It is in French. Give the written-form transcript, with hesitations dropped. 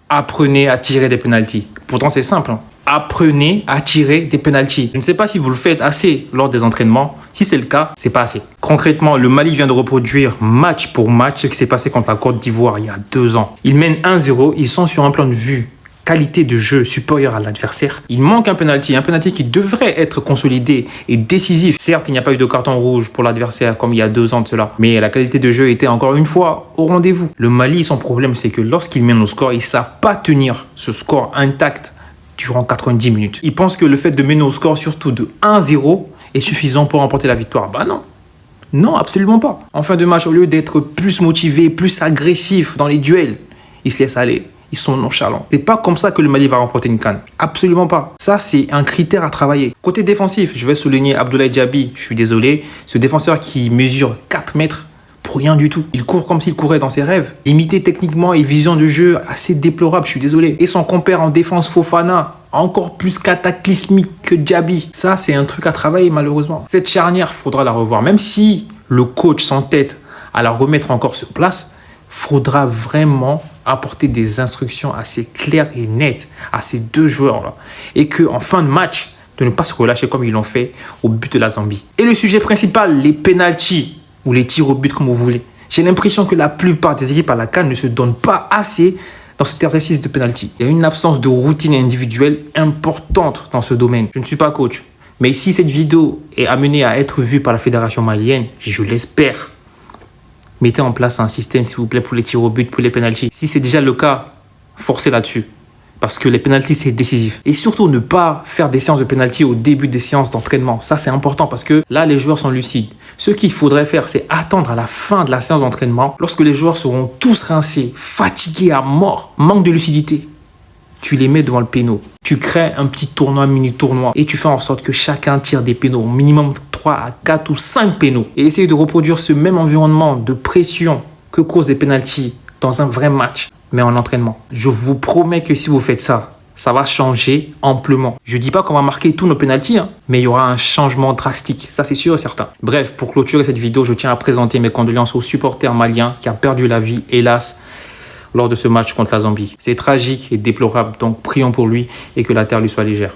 Apprenez à tirer des pénaltys. Pourtant, c'est simple. Apprenez à tirer des pénaltys. Je ne sais pas si vous le faites assez lors des entraînements. Si c'est le cas, c'est pas assez. Concrètement, le Mali vient de reproduire match pour match ce qui s'est passé contre la Côte d'Ivoire il y a 2 ans. Ils mènent 1-0. Ils sont sur un plan de vue qualité de jeu supérieure à l'adversaire. Il manque un penalty qui devrait être consolidé et décisif. Certes, il n'y a pas eu de carton rouge pour l'adversaire comme il y a 2 ans de cela, mais la qualité de jeu était encore une fois au rendez-vous. Le Mali, son problème, c'est que lorsqu'ils mènent au score, ils ne savent pas tenir ce score intact durant 90 minutes. Ils pensent que le fait de mener au score, surtout de 1-0, est suffisant pour remporter la victoire. Bah non. Non, absolument pas. En fin de match, au lieu d'être plus motivés, plus agressifs dans les duels, ils se laissent aller. Ils sont nonchalants. C'est pas comme ça que le Mali va remporter une CAN. Absolument pas. Ça, c'est un critère à travailler. Côté défensif, je vais souligner Abdoulaye Diaby. Je suis désolé. Ce défenseur qui mesure 4 mètres pour rien du tout. Il court comme s'il courait dans ses rêves. Limité techniquement et vision de jeu assez déplorable. Je suis désolé. Et son compère en défense, Fofana, encore plus cataclysmique que Diaby. Ça, c'est un truc à travailler malheureusement. Cette charnière, faudra la revoir. Même si le coach s'entête à la remettre encore sur place, faudra vraiment apporter des instructions assez claires et nettes à ces 2 joueurs-là. Et qu'en fin de match, de ne pas se relâcher comme ils l'ont fait au but de la Zambie. Et le sujet principal, les pénaltys ou les tirs au but comme vous voulez. J'ai l'impression que la plupart des équipes à la CAN ne se donnent pas assez dans cet exercice de pénalty. Il y a une absence de routine individuelle importante dans ce domaine. Je ne suis pas coach, mais si cette vidéo est amenée à être vue par la fédération malienne, je l'espère, mettez en place un système, s'il vous plaît, pour les tirs au but, pour les pénaltys. Si c'est déjà le cas, forcez là-dessus. Parce que les pénaltys, c'est décisif. Et surtout, ne pas faire des séances de pénaltys au début des séances d'entraînement. Ça, c'est important parce que là, les joueurs sont lucides. Ce qu'il faudrait faire, c'est attendre à la fin de la séance d'entraînement, lorsque les joueurs seront tous rincés, fatigués à mort, manque de lucidité. Tu les mets devant le péno. Tu crées un petit tournoi, mini-tournoi. Et tu fais en sorte que chacun tire des pénaux. Au minimum 3 à 4 ou 5 pénaux. Et essayer de reproduire ce même environnement de pression que causent les pénaltys dans un vrai match, mais en entraînement. Je vous promets que si vous faites ça, ça va changer amplement. Je ne dis pas qu'on va marquer tous nos pénaltys, mais il y aura un changement drastique. Ça, c'est sûr et certain. Bref, pour clôturer cette vidéo, je tiens à présenter mes condoléances aux supporters maliens qui a perdu la vie, hélas, lors de ce match contre la Zambie. C'est tragique et déplorable, donc prions pour lui et que la terre lui soit légère.